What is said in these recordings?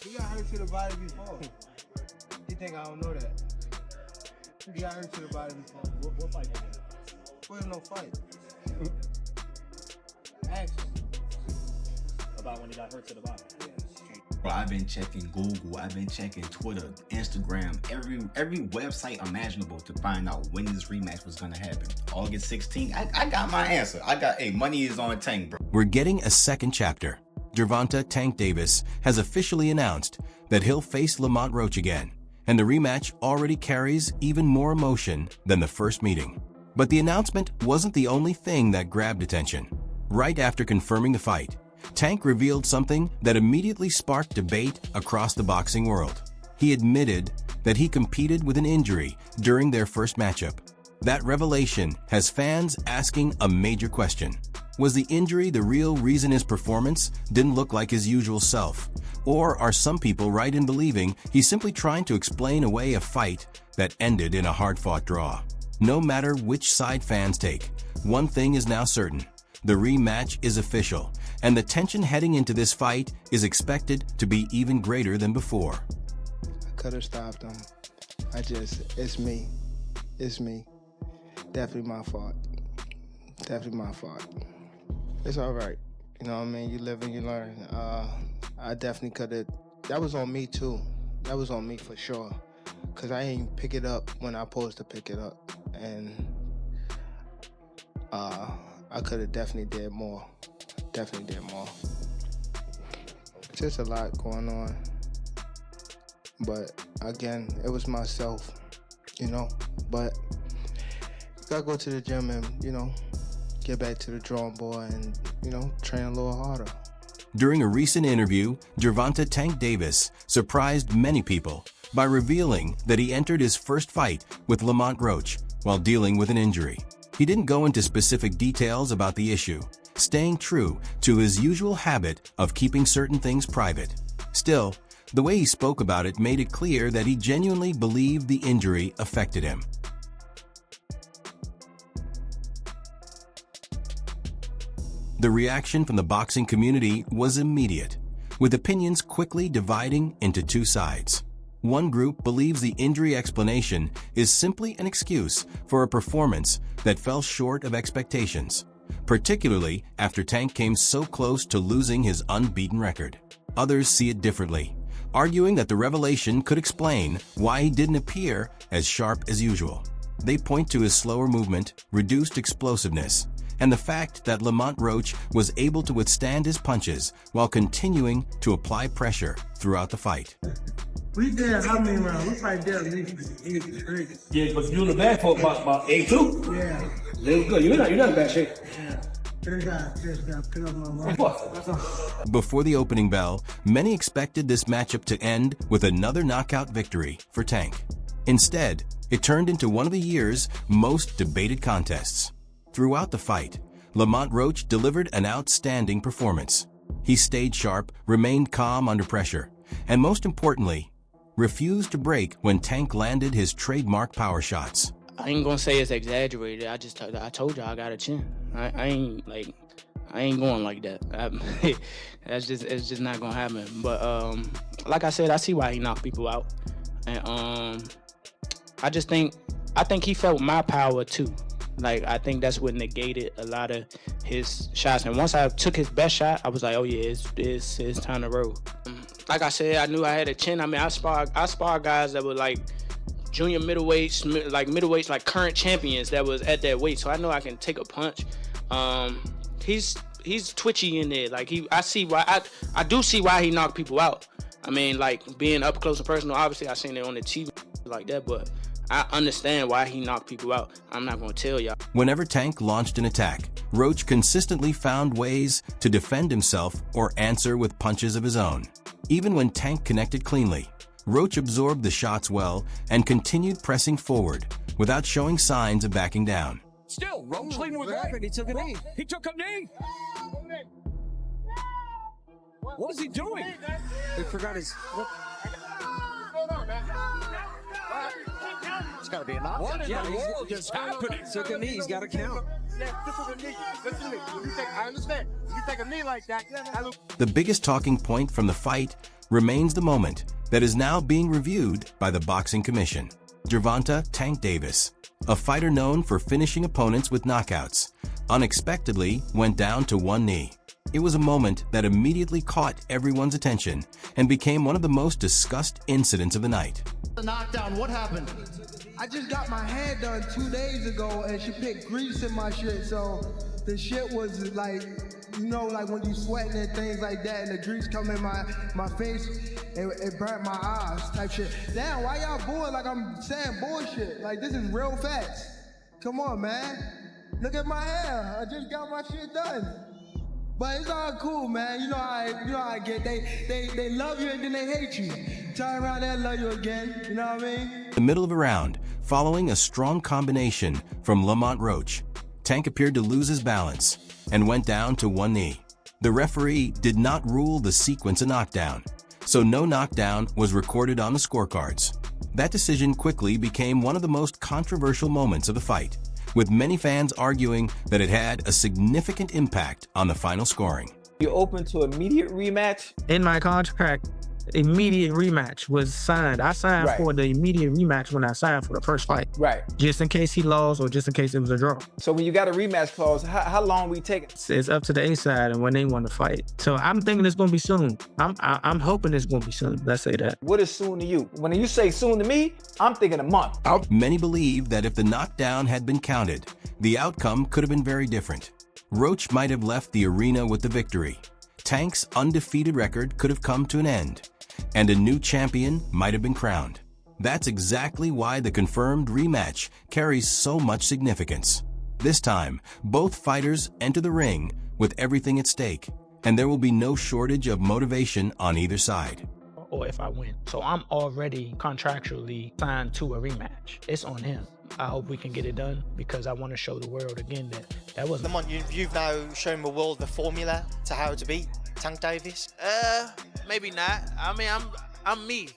He got hurt to the body before. You think I don't know that? He got hurt to the body before. What fight did he? Wasn't no fight. Action. About when he got hurt to the body. Bro, I've been checking Google, I've been checking Twitter, Instagram, every website imaginable to find out when this rematch was gonna happen. August 16th. I got my answer. Hey, money is on Tank, bro. We're getting a second chapter. Gervonta "Tank" Davis has officially announced that he'll face Lamont Roach again, and the rematch already carries even more emotion than the first meeting. But the announcement wasn't the only thing that grabbed attention. Right after confirming the fight, Tank revealed something that immediately sparked debate across the boxing world. He admitted that he competed with an injury during their first matchup. That revelation has fans asking a major question. Was the injury the real reason his performance didn't look like his usual self? Or are some people right in believing he's simply trying to explain away a fight that ended in a hard-fought draw? No matter which side fans take, one thing is now certain. The rematch is official, and the tension heading into this fight is expected to be even greater than before. I could have stopped him. It's me. It's me. Definitely my fault. Definitely my fault. It's all right. You know what I mean? You live and you learn. I definitely could have. That was on me too. That was on me for sure. Because I ain't pick it up when I supposed to pick it up. And I could have definitely did more. Definitely did more. Just a lot going on. But again, it was myself, you know. But gotta go to the gym and, you know, get back to the drawing board and, you know, train a little harder. During a recent interview, Gervonta "Tank" Davis surprised many people by revealing that he entered his first fight with Lamont Roach while dealing with an injury. He didn't go into specific details about the issue, staying true to his usual habit of keeping certain things private. Still, the way he spoke about it made it clear that he genuinely believed the injury affected him. The reaction from the boxing community was immediate, with opinions quickly dividing into two sides. One group believes the injury explanation is simply an excuse for a performance that fell short of expectations, particularly after Tank came so close to losing his unbeaten record. Others see it differently, arguing that the revelation could explain why he didn't appear as sharp as usual. They point to his slower movement, reduced explosiveness, and the fact that Lamont Roach was able to withstand his punches while continuing to apply pressure throughout the fight. We did how many rounds? We probably did at least 8. Yeah, but you in the bag for about 8 too. Yeah. That's good. You're not in bad shape. Yeah. Just got pick up my mind. Before the opening bell, many expected this matchup to end with another knockout victory for Tank. Instead, it turned into one of the year's most debated contests. Throughout the fight, Lamont Roach delivered an outstanding performance. He stayed sharp, remained calm under pressure, and most importantly, refused to break when Tank landed his trademark power shots. I ain't gonna say it's exaggerated. I told you I got a chin. I ain't going like that. It's just not gonna happen. But like I said, I see why he knocked people out, and I think he felt my power too. Like, I think that's what negated a lot of his shots. And once I took his best shot, I was like, oh yeah, it's time to roll. Like I said, I knew I had a chin. I mean, I spar guys that were like junior middleweights, like current champions that was at that weight. So I know I can take a punch. He's twitchy in there. Like I do see why he knocked people out. I mean, like being up close and personal, obviously I seen it on the TV like that, but I understand why he knocked people out. I'm not gonna tell y'all. Whenever Tank launched an attack, Roach consistently found ways to defend himself or answer with punches of his own. Even when Tank connected cleanly, Roach absorbed the shots well and continued pressing forward without showing signs of backing down. Still, Roach leading with that. He took a knee. He took a knee. What is he doing? He forgot his... It's got to be a knock. What in the world is happening? Took a knee. He's got to count. I understand. You take a knee like that. The biggest talking point from the fight remains the moment that is now being reviewed by the Boxing Commission. Gervonta "Tank" Davis, a fighter known for finishing opponents with knockouts, unexpectedly went down to one knee. It was a moment that immediately caught everyone's attention and became one of the most discussed incidents of the night. The knockdown, what happened? I just got my hair done 2 days ago and she put grease in my shit, so the shit was like, you know, like when you sweating and things like that and the grease come in my face, it burnt my eyes type shit. Damn, why y'all booing like I'm saying bullshit? Like, this is real facts. Come on, man. Look at my hair. I just got my shit done. But it's all cool, man. You know how I get. They love you and then they hate you. Turn around and love you again. You know what I mean? In the middle of a round, following a strong combination from Lamont Roach, Tank appeared to lose his balance and went down to one knee. The referee did not rule the sequence a knockdown, so no knockdown was recorded on the scorecards. That decision quickly became one of the most controversial moments of the fight, with many fans arguing that it had a significant impact on the final scoring. You're open to immediate rematch? In my contract, immediate rematch was signed. I signed for the immediate rematch when I signed for the first fight. Right. Just in case he lost or just in case it was a draw. So when you got a rematch clause, how long we take it? It's up to the A side and when they want to fight. So I'm thinking it's gonna be soon. I'm hoping it's gonna be soon. Let's say that. What is soon to you? When you say soon to me, I'm thinking a month. Many believe that if the knockdown had been counted, the outcome could have been very different. Roach might have left the arena with the victory. Tank's undefeated record could have come to an end, and a new champion might have been crowned. That's exactly why the confirmed rematch carries so much significance. This time, both fighters enter the ring with everything at stake, and there will be no shortage of motivation on either side. Or if I win. So I'm already contractually signed to a rematch. It's on him. I hope we can get it done because I want to show the world again that wasn't. Lamont, you've now shown the world the formula to how to beat Tank Davis. Maybe not. I mean, I'm me.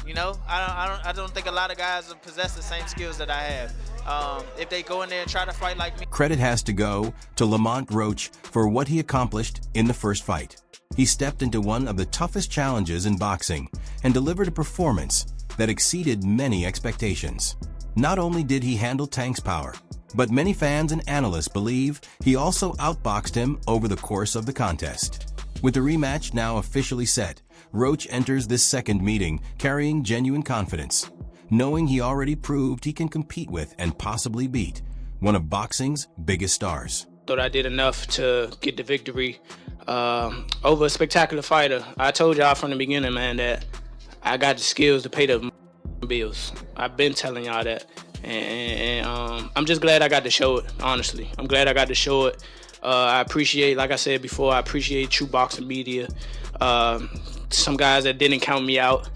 You know, I don't think a lot of guys possess the same skills that I have. If they go in there and try to fight like me. Credit has to go to Lamont Roach for what he accomplished in the first fight. He stepped into one of the toughest challenges in boxing and delivered a performance that exceeded many expectations. Not only did he handle Tank's power, but many fans and analysts believe he also outboxed him over the course of the contest. With the rematch now officially set, Roach enters this second meeting carrying genuine confidence, knowing he already proved he can compete with and possibly beat one of boxing's biggest stars. Thought I did enough to get the victory over a spectacular fighter. I told y'all from the beginning, man, that I got the skills to pay the bills. I've been telling y'all that, and I'm just glad I got to show it, honestly. I'm glad I got to show it. I appreciate, like I said before, I appreciate true boxing media. Some guys that didn't count me out.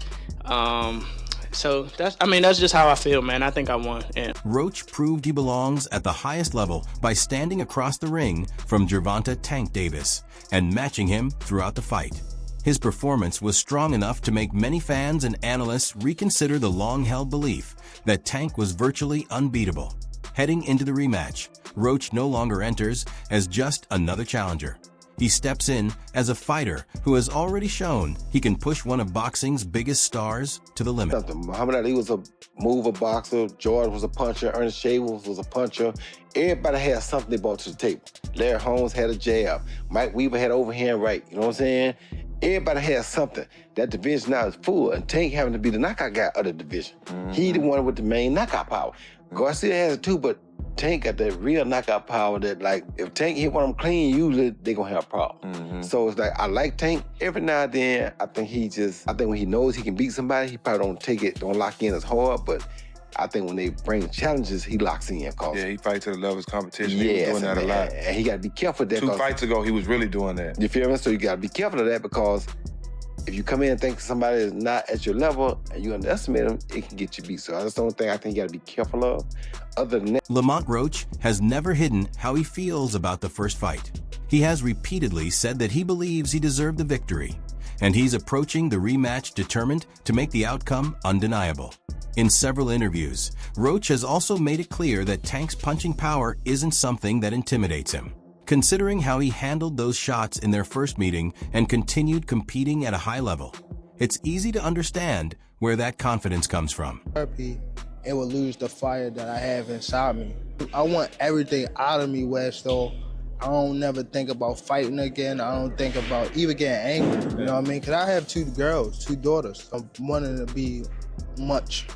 So that's just how I feel, man. I think I won. Yeah. Roach proved he belongs at the highest level by standing across the ring from Gervonta "Tank" Davis and matching him throughout the fight. His performance was strong enough to make many fans and analysts reconsider the long-held belief that Tank was virtually unbeatable. Heading into the rematch, Roach no longer enters as just another challenger. He steps in as a fighter who has already shown he can push one of boxing's biggest stars to the limit. Muhammad Ali was a mover boxer, George was a puncher, Ernest Shavers was a puncher. Everybody had something they brought to the table. Larry Holmes had a jab. Mike Weaver had overhand right, you know what I'm saying? Everybody has something. That division now is full, and Tank having to be the knockout guy of the division. He the one with the main knockout power. Garcia has it too, but Tank got that real knockout power that, like, if Tank hit one of them clean, usually they gonna have a problem. So it's like, I like Tank. Every now and then, I think when he knows he can beat somebody, he probably don't lock in as hard, but I think when they bring challenges, he locks in. Yeah, he fights to the level of his competition. He was doing that a lot. And he gotta be careful of that. 2 fights ago, he was really doing that. You feel me? So you gotta be careful of that because if you come in and think somebody is not at your level and you underestimate them, it can get you beat. So that's the only thing I think you gotta be careful of. Other than that, Lamont Roach has never hidden how he feels about the first fight. He has repeatedly said that he believes he deserved the victory, and he's approaching the rematch determined to make the outcome undeniable. In several interviews, Roach has also made it clear that Tank's punching power isn't something that intimidates him. Considering how he handled those shots in their first meeting and continued competing at a high level, It's easy to understand where that confidence comes from. Therapy, it will lose the fire that I have inside me. I want everything out of me, West, so I don't never think about fighting again. I don't think about even getting angry, you know what I mean? Because I have 2 girls, 2 daughters. I'm wanting to be much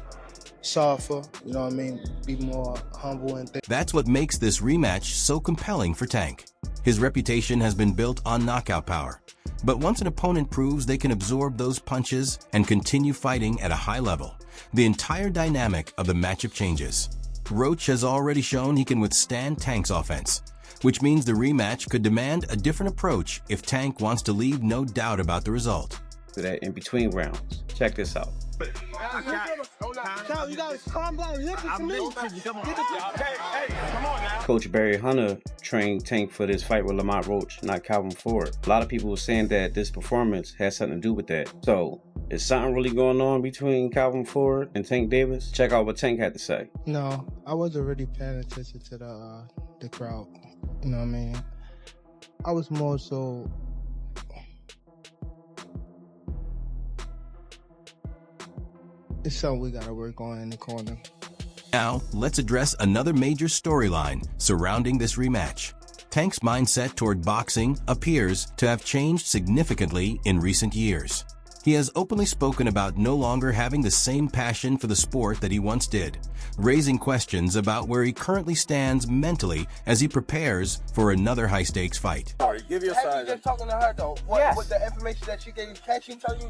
softer, you know what I mean? Be more humble and things. That's what makes this rematch so compelling for Tank. His reputation has been built on knockout power. But once an opponent proves they can absorb those punches and continue fighting at a high level, the entire dynamic of the matchup changes. Roach has already shown he can withstand Tank's offense, which means the rematch could demand a different approach if Tank wants to leave no doubt about the result. To that in between rounds. Check this out. You gotta calm down. Listen to me. Come on now. Coach Barry Hunter trained Tank for this fight with Lamont Roach, not Calvin Ford. A lot of people were saying that this performance has something to do with that. So, is something really going on between Calvin Ford and Tank Davis? Check out what Tank had to say. No, I wasn't really paying attention to the crowd. You know what I mean? I was more so... It's something we gotta work on in the corner. Now, let's address another major storyline surrounding this rematch. Tank's mindset toward boxing appears to have changed significantly in recent years. He has openly spoken about no longer having the same passion for the sport that he once did, raising questions about where he currently stands mentally as he prepares for another high-stakes fight. Sorry, give your side. You just talking to her though. What, with the information that she gave you, can't she tell you?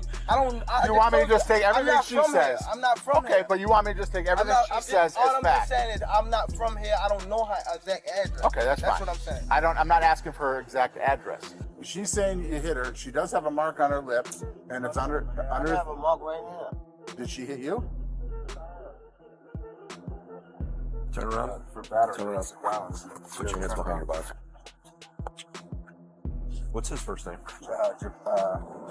You want me to just take everything she says? I'm not from here. Okay, but you want me to just take everything she says as fact? All I'm just saying is I'm not from here. I don't know her exact address. Okay, that's fine. That's what I'm saying. I'm not asking for her exact address. She's saying you hit her. She does have a mark on her lip, and it's under. I have a mark right here. Did she hit you? Turn around. For battery. Turn around. Violence. Put your hands behind your back. What's his first name?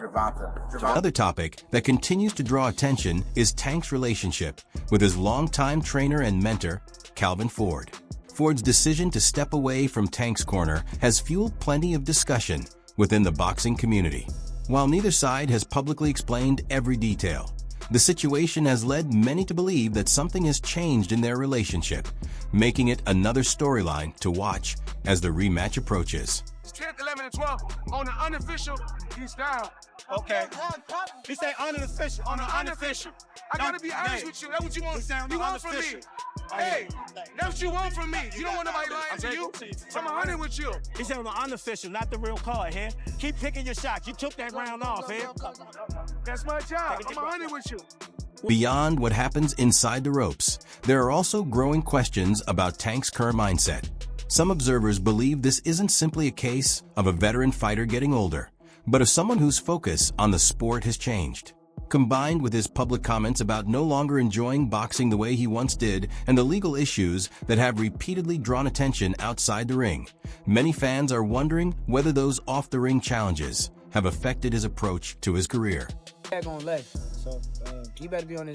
Gervonta. Another topic that continues to draw attention is Tank's relationship with his longtime trainer and mentor, Calvin Ford. Ford's decision to step away from Tank's corner has fueled plenty of discussion within the boxing community. While neither side has publicly explained every detail, the situation has led many to believe that something has changed in their relationship, making it another storyline to watch as the rematch approaches. 10th, 11, and 12 on the unofficial, he's down. Okay. He say unofficial. On the unofficial. I gotta be honest with you. That's what you want. You want from me. Hey, that's what you want from me. You don't want nobody lying to you. I'm 100 with you. He said on the unofficial, not the real card here. Keep picking your shots. You took that round off here. That's my job. I'm 100 with you. Beyond what happens inside the ropes, there are also growing questions about Tank's current mindset. Some observers believe this isn't simply a case of a veteran fighter getting older, but of someone whose focus on the sport has changed. Combined with his public comments about no longer enjoying boxing the way he once did and the legal issues that have repeatedly drawn attention outside the ring, many fans are wondering whether those off-the-ring challenges have affected his approach to his career.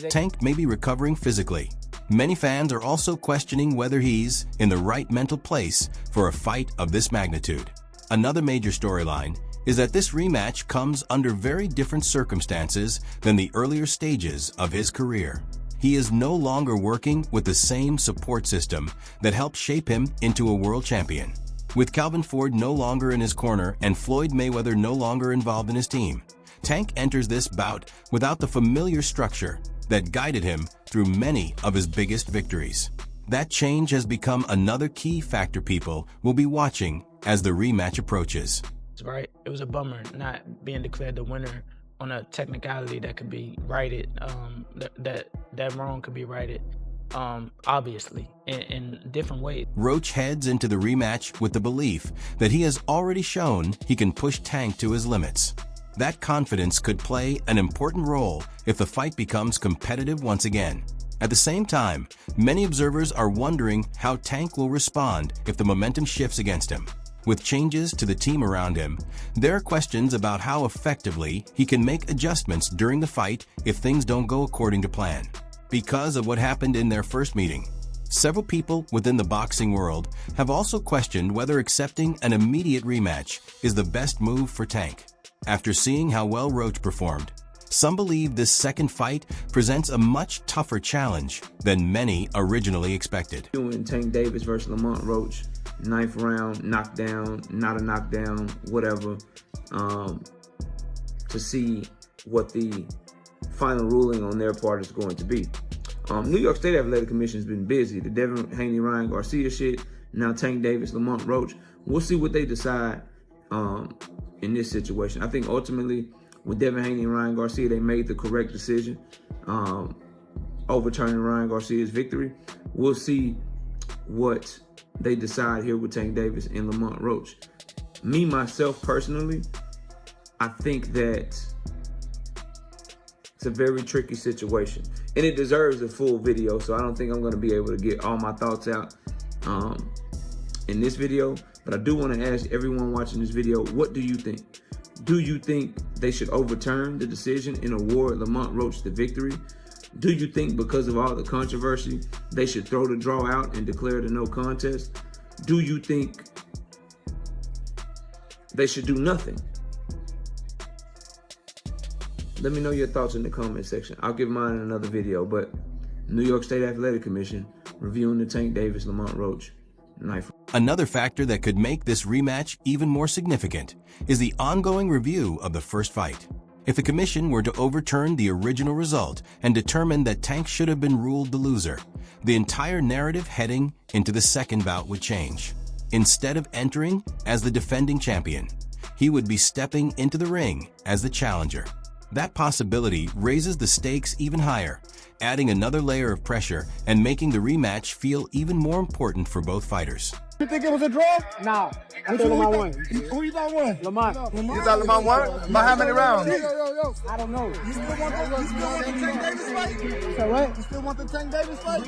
Tank may be recovering physically. Many fans are also questioning whether he's in the right mental place for a fight of this magnitude. Another major storyline is that this rematch comes under very different circumstances than the earlier stages of his career. He is no longer working with the same support system that helped shape him into a world champion. With Calvin Ford no longer in his corner and Floyd Mayweather no longer involved in his team, Tank enters this bout without the familiar structure that guided him through many of his biggest victories. That change has become another key factor people will be watching as the rematch approaches. Right, it was a bummer not being declared the winner on a technicality that could be righted. That wrong could be righted, obviously, in different ways. Roach heads into the rematch with the belief that he has already shown he can push Tank to his limits. That confidence could play an important role if the fight becomes competitive once again. At the same time, many observers are wondering how Tank will respond if the momentum shifts against him. With changes to the team around him, there are questions about how effectively he can make adjustments during the fight if things don't go according to plan. Because of what happened in their first meeting, several people within the boxing world have also questioned whether accepting an immediate rematch is the best move for Tank. After seeing how well Roach performed, Some believe this second fight presents a much tougher challenge than many originally expected. Doing Tank Davis versus Lamont Roach, 9th round, knockdown, not a knockdown, whatever, to see what the final ruling on their part is going to be. New York State Athletic Commission has been busy. The Devin Haney, Ryan Garcia shit, now Tank Davis, Lamont Roach. We'll see what they decide in this situation. I think ultimately with Devin Haney and Ryan Garcia, they made the correct decision, overturning Ryan Garcia's victory. We'll see what they decide here with Tank Davis and Lamont Roach. Me, myself, personally, I think that it's a very tricky situation. And it deserves a full video, so I don't think I'm gonna be able to get all my thoughts out in this video. But I do wanna ask everyone watching this video, what do you think? Do you think they should overturn the decision and award Lamont Roach the victory? Do you think because of all the controversy, they should throw the draw out and declare the no contest? Do you think they should do nothing? Let me know your thoughts in the comment section. I'll give mine in another video, but New York State Athletic Commission reviewing the Tank Davis, Lamont Roach knife. Another factor that could make this rematch even more significant is the ongoing review of the first fight. If the commission were to overturn the original result and determine that Tank should have been ruled the loser, the entire narrative heading into the second bout would change. Instead of entering as the defending champion, he would be stepping into the ring as the challenger. That possibility raises the stakes even higher, adding another layer of pressure and making the rematch feel even more important for both fighters. You think it was a draw? No. I thought Lamont won. Who you thought won? Lamont. You thought Lamont won? By how many rounds? I don't know. You still want the Tank Davis fight? So what? You still want the Tank Davis fight?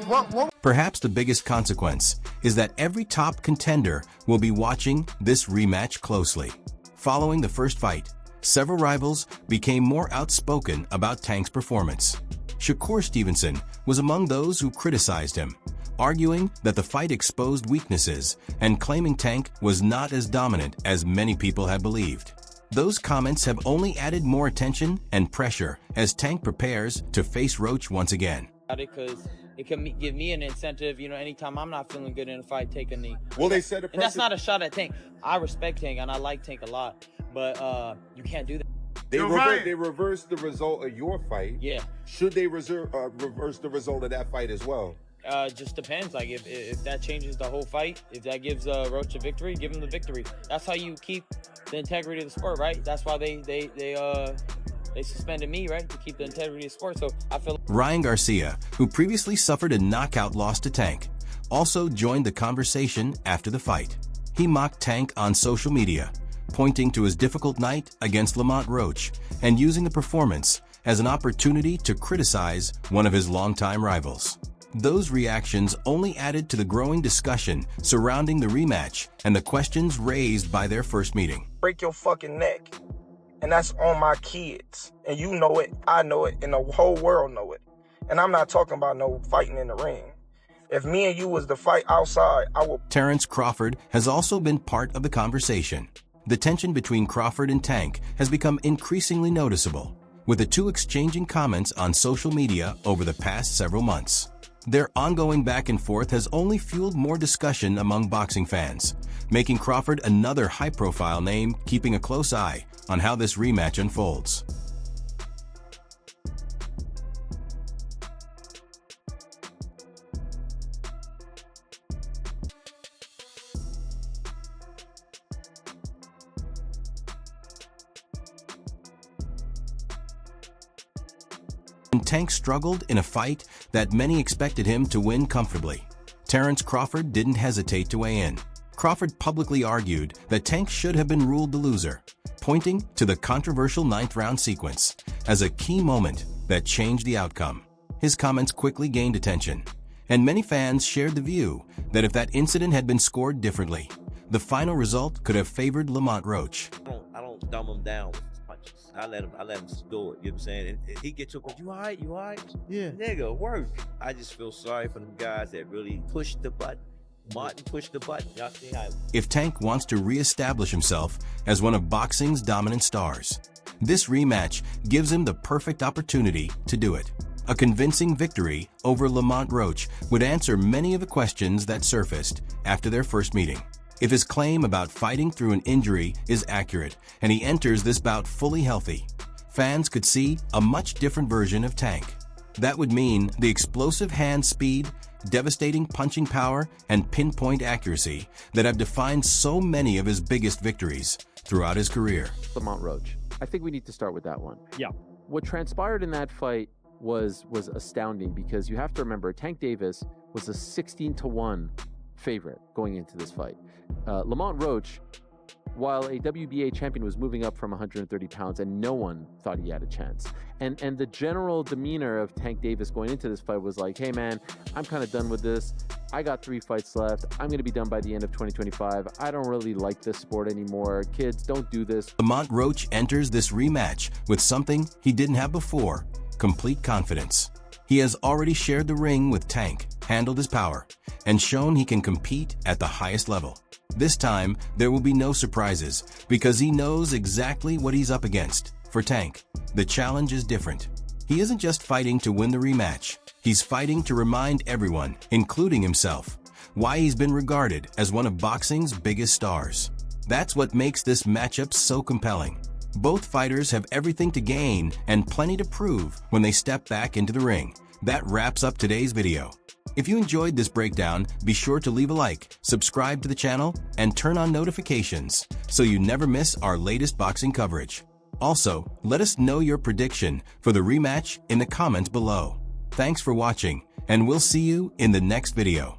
What? Perhaps the biggest consequence is that every top contender will be watching this rematch closely. Following the first fight, several rivals became more outspoken about Tank's performance. Shakur Stevenson was among those who criticized him, arguing that the fight exposed weaknesses and claiming Tank was not as dominant as many people had believed. Those comments have only added more attention and pressure as Tank prepares to face Roach once again. Because it can give me an incentive, you know, anytime I'm not feeling good in a fight, take a knee. Well, they said and that's not a shot at Tank. I respect Tank and I like Tank a lot, but you can't do that. They reversed the result of your fight. Yeah. Should they reverse the result of that fight as well? Just depends. Like if that changes the whole fight, if that gives Roach a victory, give him the victory. That's how you keep the integrity of the sport, right? That's why they suspended me, right, to keep the integrity of the sport. So I feel Ryan Garcia, who previously suffered a knockout loss to Tank, also joined the conversation after the fight. He mocked Tank on social media, pointing to his difficult night against Lamont Roach and using the performance as an opportunity to criticize one of his longtime rivals. Those reactions only added to the growing discussion surrounding the rematch and the questions raised by their first meeting. Break your fucking neck. And that's on my kids. And you know it, I know it, and the whole world know it. And I'm not talking about no fighting in the ring. If me and you was to fight outside, I will... Terrence Crawford has also been part of the conversation. The tension between Crawford and Tank has become increasingly noticeable, with the two exchanging comments on social media over the past several months. Their ongoing back and forth has only fueled more discussion among boxing fans, making Crawford another high-profile name keeping a close eye on how this rematch unfolds. Tank struggled in a fight that many expected him to win comfortably. Terrence Crawford didn't hesitate to weigh in. Crawford publicly argued that Tank should have been ruled the loser, pointing to the controversial 9th round sequence as a key moment that changed the outcome. His comments quickly gained attention, and many fans shared the view that if that incident had been scored differently, the final result could have favored Lamont Roach. I don't dumb him down with punches. I let him do it. You know what I'm saying? And he get to a point, you all right? You all right? Yeah. Nigga, work. I just feel sorry for them guys that really pushed the button. Martin pushed the button. Y'all see how... If Tank wants to reestablish himself as one of boxing's dominant stars, This rematch gives him the perfect opportunity to do it. A convincing victory over Lamont Roach would answer many of the questions that surfaced after their first meeting. If his claim about fighting through an injury is accurate and he enters this bout fully healthy, fans could see a much different version of Tank. That would mean the explosive hand speed, devastating punching power, and pinpoint accuracy that have defined so many of his biggest victories throughout his career. Lamont Roach. I think we need to start with that one. Yeah. What transpired in that fight was astounding, because you have to remember Tank Davis was a 16-1 favorite going into this fight. Lamont Roach, while a WBA champion, was moving up from 130 pounds, and no one thought he had a chance. And the general demeanor of Tank Davis going into this fight was like, hey man, I'm kind of done with this. I got 3 fights left. I'm going to be done by the end of 2025. I don't really like this sport anymore. Kids, don't do this. Lamont Roach enters this rematch with something he didn't have before: complete confidence. He has already shared the ring with Tank, handled his power, and shown he can compete at the highest level. This time, there will be no surprises, because he knows exactly what he's up against. For Tank, the challenge is different. He isn't just fighting to win the rematch. He's fighting to remind everyone, including himself, why he's been regarded as one of boxing's biggest stars. That's what makes this matchup so compelling. Both fighters have everything to gain and plenty to prove when they step back into the ring. That wraps up today's video. If you enjoyed this breakdown, be sure to leave a like, subscribe to the channel, and turn on notifications so you never miss our latest boxing coverage. Also, let us know your prediction for the rematch in the comments below. Thanks for watching, and we'll see you in the next video.